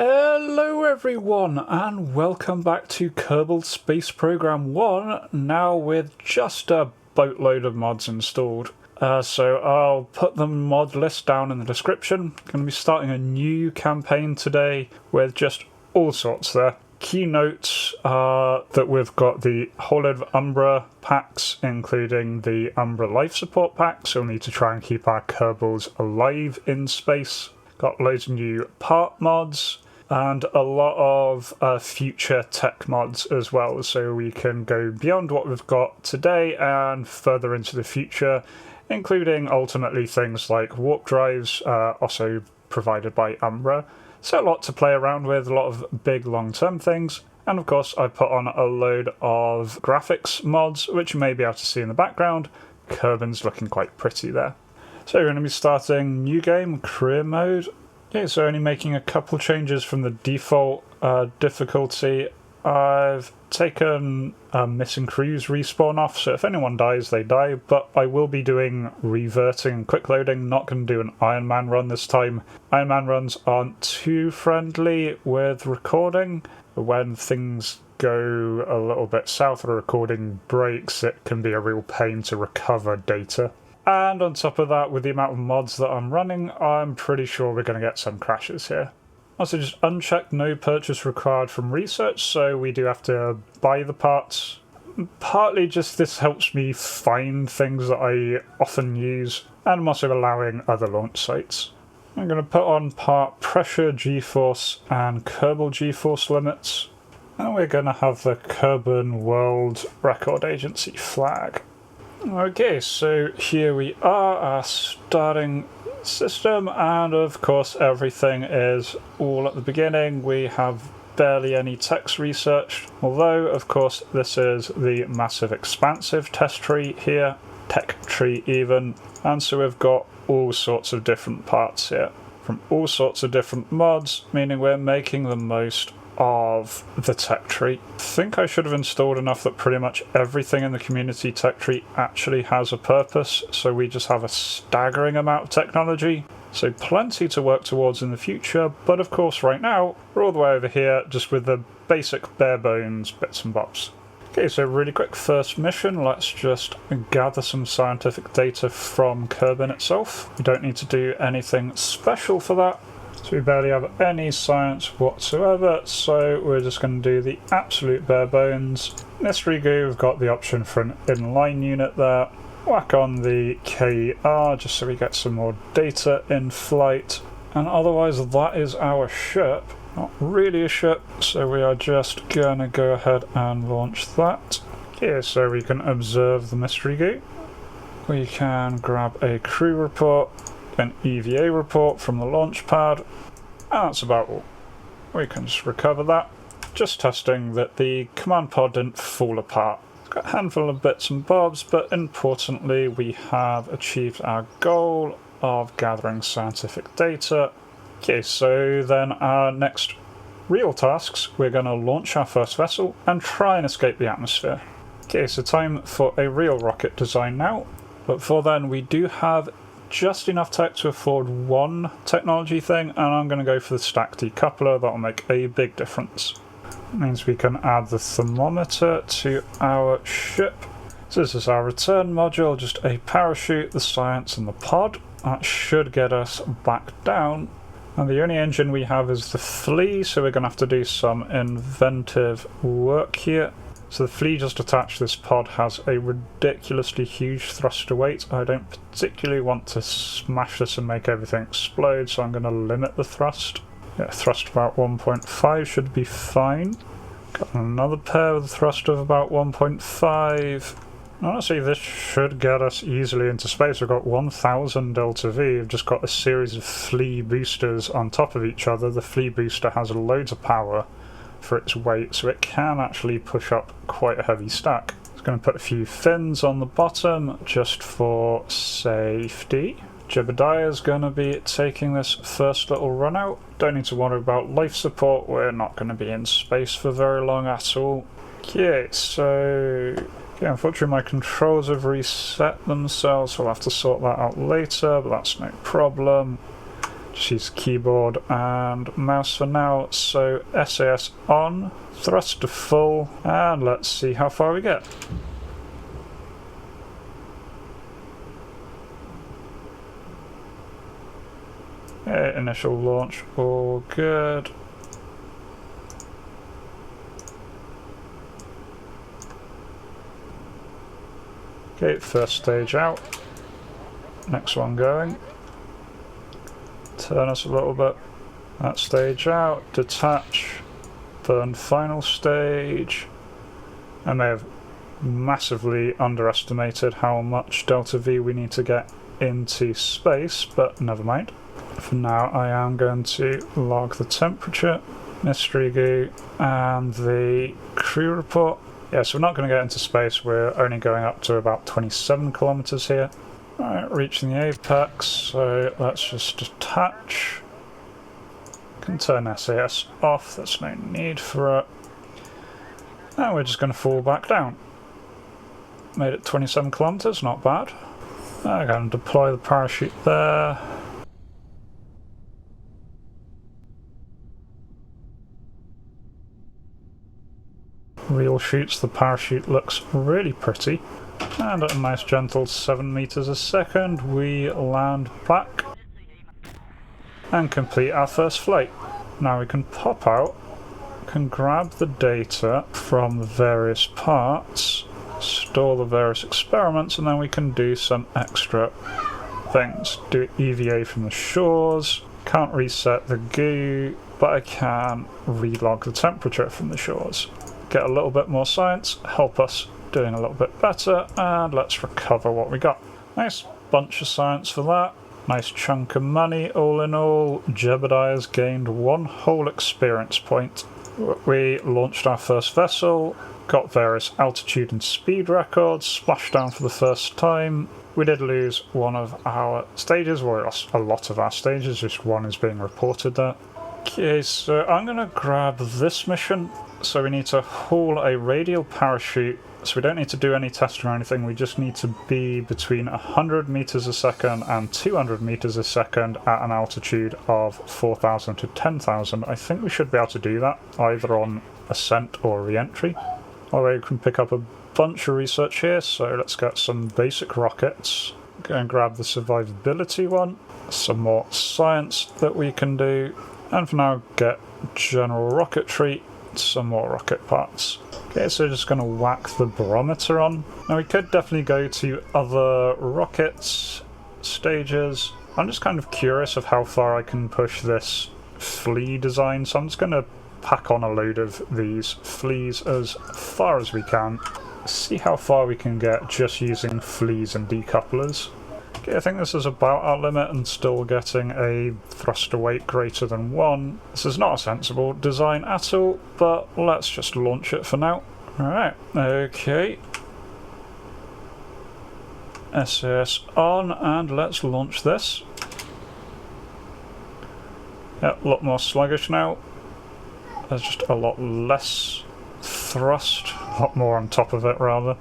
Hello everyone and welcome back to Kerbal Space Program 1, now with just a boatload of mods installed. So I'll put the mod list down in the description. I'm going to be starting a new campaign today with just all sorts there. Key notes are that we've got the whole load of Umbra packs, including the Umbra life support pack, so we'll need to try and keep our Kerbals alive in space. Got loads of new part mods and a lot of future tech mods as well, so we can go beyond what we've got today and further into the future, including ultimately things like warp drives, also provided by Umbra. So a lot to play around with, a lot of big long-term things. And of course I put on a load of graphics mods, which you may be able to see in the background. Kerbin's looking quite pretty there. So we're going to be starting new game, career mode. Okay, so only making a couple changes from the default difficulty. I've taken missing crews respawn off, so if anyone dies, they die, but I will be doing reverting and quick loading, not going to do an Iron Man run this time. Iron Man runs aren't too friendly with recording. When things go a little bit south or recording breaks, it can be a real pain to recover data. And on top of that, with the amount of mods that I'm running, I'm pretty sure we're going to get some crashes here. Also, just unchecked no purchase required from research, so we do have to buy the parts. Partly just this helps me find things that I often use, and I'm also allowing other launch sites. I'm going to put on part pressure, G-force, and Kerbal G-force limits, and we're going to have the Kerbal World Record Agency flag. Okay, so here we are, our starting system, and of course everything is all at the beginning. We have barely any text researched, although of course this is the massive expansive test tree here, tech tree even, and so we've got all sorts of different parts here from all sorts of different mods, meaning we're making the most of the tech tree. I think I should have installed enough that pretty much everything in the community tech tree actually has a purpose, so we just have a staggering amount of technology, so plenty to work towards in the future. But of course right now we're all the way over here just with the basic bare bones bits and bobs. Okay, so really quick first mission, let's just gather some scientific data from Kerbin itself. We don't need to do anything special for that. So we barely have any science whatsoever, so we're just going to do the absolute bare bones. Mystery goo, we've got the option for an inline unit there. Whack on the KR just so we get some more data in flight. And otherwise that is our ship. Not really a ship, so we are just going to go ahead and launch that. Here, so we can observe the mystery goo. We can grab a crew report, an EVA report from the launch pad, and that's about all. We can just recover that. Just testing that the command pod didn't fall apart. It's got a handful of bits and bobs, but importantly we have achieved our goal of gathering scientific data. Okay, so then our next real tasks, we're going to launch our first vessel and try and escape the atmosphere. Okay, so time for a real rocket design now, but before then we do have just enough tech to afford one technology thing, and I'm going to go for the stack decoupler. That'll make a big difference. It means we can add the thermometer to our ship. So this is our return module, just a parachute, the science and the pod. That should get us back down. And the only engine we have is the flea, so we're going to have to do some inventive work here. So the flea just attached to this pod has a ridiculously huge thruster weight. I don't particularly want to smash this and make everything explode, so I'm going to limit the thrust. Yeah, thrust about 1.5 should be fine. Got another pair with a thrust of about 1.5. Honestly, this should get us easily into space. We've got 1000 delta V. We've just got a series of flea boosters on top of each other. The flea booster has loads of power for its weight, so it can actually push up quite a heavy stack. It's going to put a few fins on the bottom just for safety. Jebediah's going to be taking this first little run out. Don't need to worry about life support, we're not going to be in space for very long at all. Okay, so yeah, unfortunately my controls have reset themselves, so I'll have to sort that out later, but that's no problem. Just use keyboard and mouse for now. So SAS on, thrust to full, and let's see how far we get. Okay, initial launch, all good. Okay, first stage out. Next one going. Turn us a little bit. That stage out. Detach. Burn final stage. I may have massively underestimated how much delta V we need to get into space, but never mind. For now, I am going to log the temperature, mystery goo, and the crew report. Yeah, so we're not going to get into space, we're only going up to about 27 kilometers here. Alright, reaching the apex, so let's just detach. Can turn SAS off, there's no need for it. And we're just going to fall back down. Made it 27 kilometers, not bad. I'm going to deploy the parachute there. Real shoots, the parachute looks really pretty, and at a nice gentle 7 meters a second we land back and complete our first flight. Now we can pop out, can grab the data from the various parts, store the various experiments, and then we can do some extra things. Do EVA from the shores, can't reset the goo, but I can relog the temperature from the shores. Get a little bit more science, help us doing a little bit better, and let's recover what we got. Nice bunch of science for that. Nice chunk of money. All in all, Jebediah has gained 1 whole experience point. We launched our first vessel, got various altitude and speed records, splashed down for the first time. We did lose one of our stages, well, we lost a lot of our stages, just one is being reported there. Okay, so I'm going to grab this mission. So we need to haul a radial parachute, so we don't need to do any testing or anything, we just need to be between 100 meters a second and 200 meters a second at an altitude of 4,000 to 10,000. I think we should be able to do that, either on ascent or re-entry. Although we can pick up a bunch of research here, so let's get some basic rockets. Go and grab the survivability one, some more science that we can do, and for now get general rocketry. Some more rocket parts. Okay, so just going to whack the barometer on. Now we could definitely go to other rockets, stages. I'm just kind of curious of how far I can push this flea design, so I'm just going to pack on a load of these fleas as far as we can. See how far we can get just using fleas and decouplers. Okay, I think this is about our limit and still getting a thruster weight greater than 1. This is not a sensible design at all, but let's just launch it for now. Alright, okay. SAS on, and let's launch this. Yep, a lot more sluggish now. There's just a lot less thrust, a lot more on top of it rather.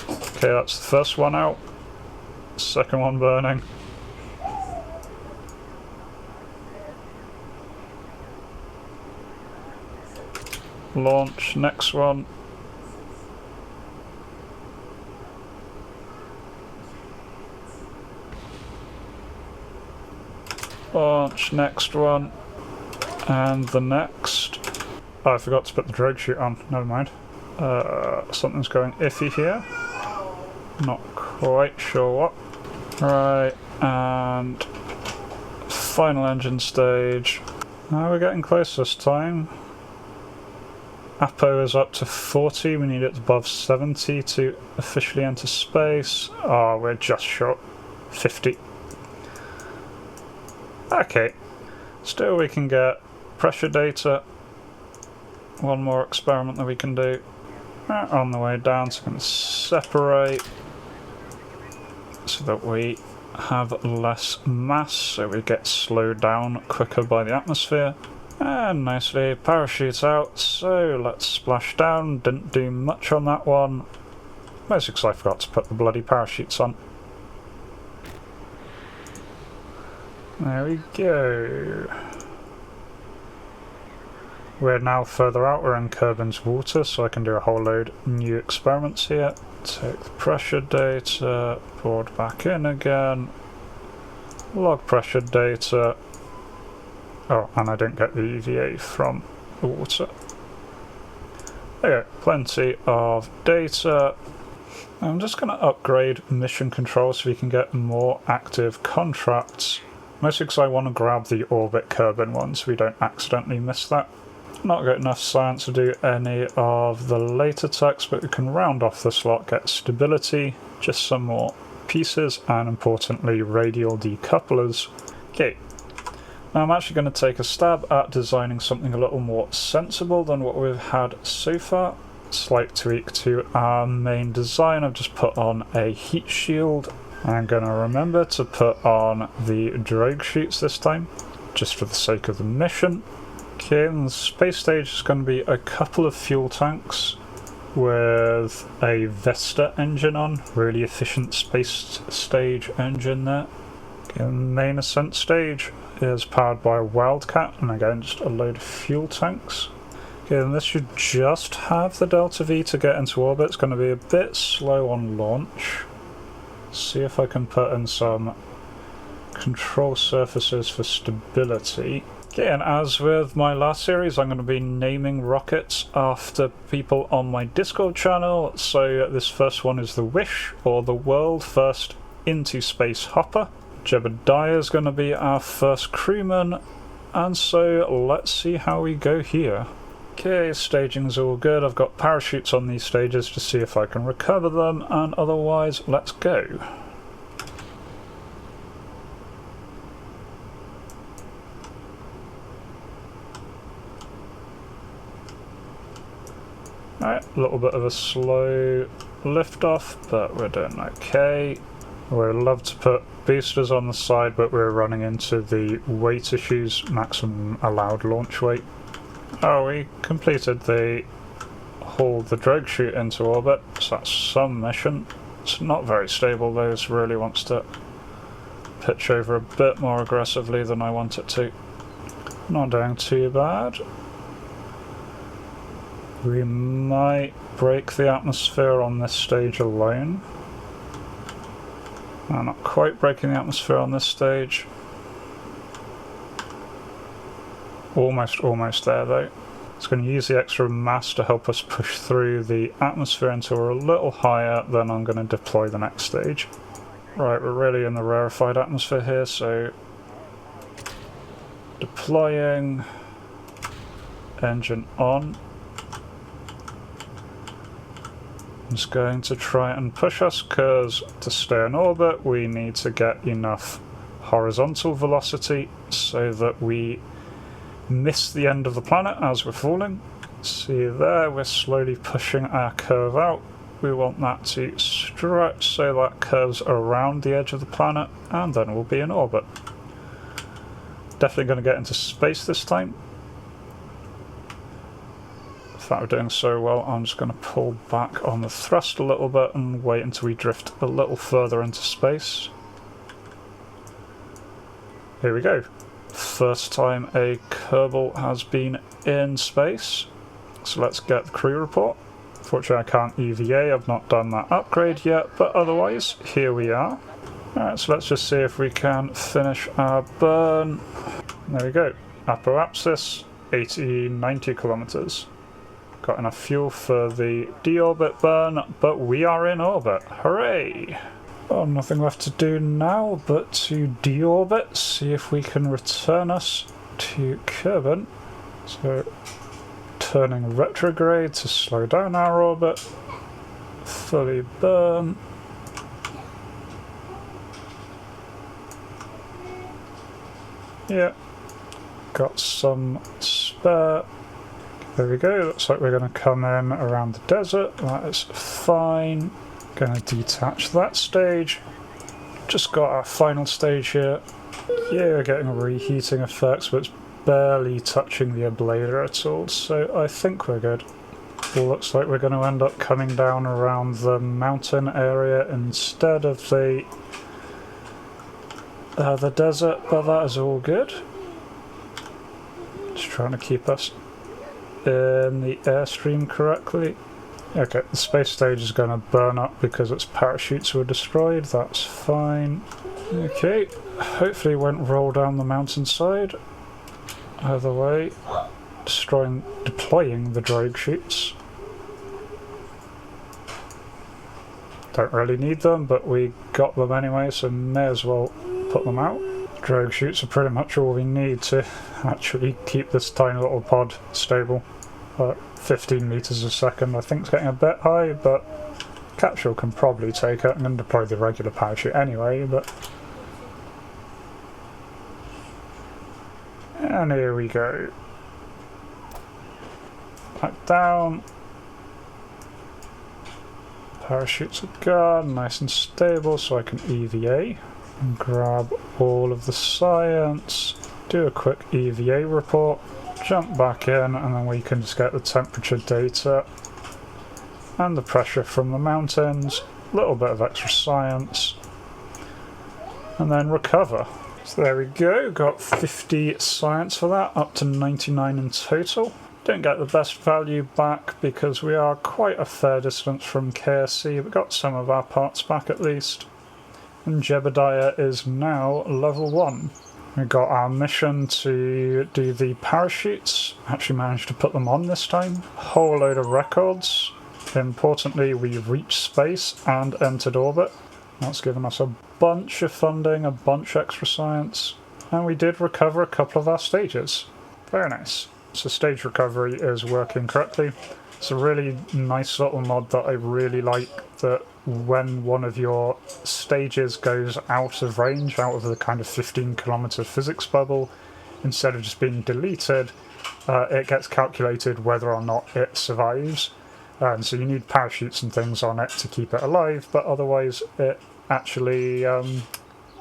Okay, that's the first one out. Second one burning. Launch, next one. Launch, next one. And the next. Oh, I forgot to put the drogue chute on, never mind. Something's going iffy here. Not quite sure what. Right, and final engine stage. Now we're getting close this time. APO is up to 40, we need it above 70 to officially enter space. Oh, we're just short. 50. Okay, still we can get pressure data. One more experiment that we can do. On the way down, so I'm going to separate so that we have less mass, so we get slowed down quicker by the atmosphere. And nicely parachutes out, so let's splash down. Didn't do much on that one, mostly because I forgot to put the bloody parachutes on. There we go. We're now further out, we're in Kerbin's water, so I can do a whole load new experiments here. Take the pressure data, board back in again, log pressure data. Oh, and I didn't get the EVA from the water. There you go, plenty of data. I'm just going to upgrade mission control so we can get more active contracts. Mostly because I want to grab the orbit Kerbin one so we don't accidentally miss that. Not got enough science to do any of the later techs, but we can round off the slot, get stability, just some more pieces, and importantly radial decouplers. Okay, now I'm actually going to take a stab at designing something a little more sensible than what we've had so far. Slight tweak to our main design. I've just put on a heat shield. I'm going to remember to put on the drogue chutes this time, just for the sake of the mission. Okay, and the space stage is going to be a couple of fuel tanks with a Vesta engine on, really efficient space stage engine there. Okay, the main ascent stage is powered by a Wildcat, and again just a load of fuel tanks. Okay, and this should just have the Delta V to get into orbit. It's going to be a bit slow on launch. See if I can put in some control surfaces for stability. Okay, and as with my last series, I'm going to be naming rockets after people on my Discord channel. So this first one is the Wish, or the World First Into Space Hopper. Jebediah is going to be our first crewman, and so let's see how we go here. Okay, staging's all good. I've got parachutes on these stages to see if I can recover them, and otherwise, let's go. Alright, a little bit of a slow liftoff, but we're doing okay. We'd love to put boosters on the side, but we're running into the weight issues, maximum allowed launch weight. Oh, we completed the haul the drogue chute into orbit, so that's some mission. It's not very stable though, this really wants to pitch over a bit more aggressively than I want it to. Not doing too bad. We might break the atmosphere on this stage alone. No, not quite breaking the atmosphere on this stage. Almost there though. It's going to use the extra mass to help us push through the atmosphere until we're a little higher, then I'm going to deploy the next stage. Right, we're really in the rarefied atmosphere here, so deploying, engine on. It's going to try and push us because to stay in orbit we need to get enough horizontal velocity so that we miss the end of the planet as we're falling. See there, we're slowly pushing our curve out. We want that to stretch so that curves around the edge of the planet, and then we'll be in orbit. Definitely going to get into space this time. In fact, we're doing so well, I'm just going to pull back on the thrust a little bit and wait until we drift a little further into space. Here we go. First time a Kerbal has been in space. So let's get the crew report. Fortunately I can't EVA, I've not done that upgrade yet, but otherwise, here we are. Alright, so let's just see if we can finish our burn. There we go. Apoapsis, 80-90 kilometers. Got enough fuel for the deorbit burn, but we are in orbit. Hooray! Well, nothing left to do now but to deorbit, see if we can return us to Kerbin. So, turning retrograde to slow down our orbit. Fully burn. Yeah, got some spare. There we go, looks like we're going to come in around the desert. That is fine. Going to detach that stage. Just got our final stage here. Yeah, we're getting reheating effects, but it's barely touching the ablator at all, so I think we're good. Looks like we're going to end up coming down around the mountain area instead of the the desert, but that is all good. Just trying to keep us in the airstream correctly. Okay, the space stage is going to burn up because its parachutes were destroyed. That's fine. Okay, hopefully it won't roll down the mountainside. Either way, deploying the drogue chutes. Don't really need them, but we got them anyway, so may as well put them out. Drogue chutes are pretty much all we need to actually keep this tiny little pod stable. 15 meters a second, I think it's getting a bit high, but Capsule can probably take it. I'm going to deploy the regular parachute anyway, but... And here we go. Back down. Parachutes are gone, nice and stable, so I can EVA. And grab all of the science, do a quick EVA report. Jump back in, and then we can just get the temperature data and the pressure from the mountains, a little bit of extra science, and then recover. So there we go, got 50 science for that, up to 99 in total. Don't get the best value back because we are quite a fair distance from KSP, but got some of our parts back at least. And Jebediah is now level 1. We got our mission to do the parachutes, actually managed to put them on this time. Whole load of records. Importantly, we reached space and entered orbit. That's given us a bunch of funding, a bunch of extra science, and we did recover a couple of our stages. Very nice. So stage recovery is working correctly. It's a really nice little mod that I really like, that when one of your stages goes out of range, out of the kind of 15-kilometer physics bubble, instead of just being deleted, it gets calculated whether or not it survives. And so you need parachutes and things on it to keep it alive, but otherwise it actually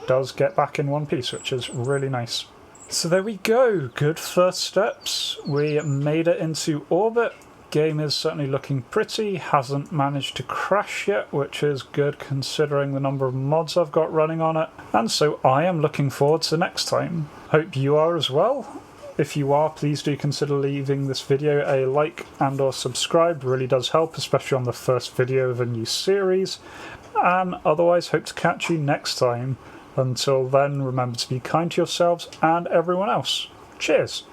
does get back in one piece, which is really nice. So there we go, good first steps. We made it into orbit. Game is certainly looking pretty, hasn't managed to crash yet, which is good considering the number of mods I've got running on it. And so I am looking forward to next time. Hope you are as well. If you are, please do consider leaving this video a like and or subscribe, really does help, especially on the first video of a new series. And otherwise, hope to catch you next time. Until then, remember to be kind to yourselves and everyone else. Cheers!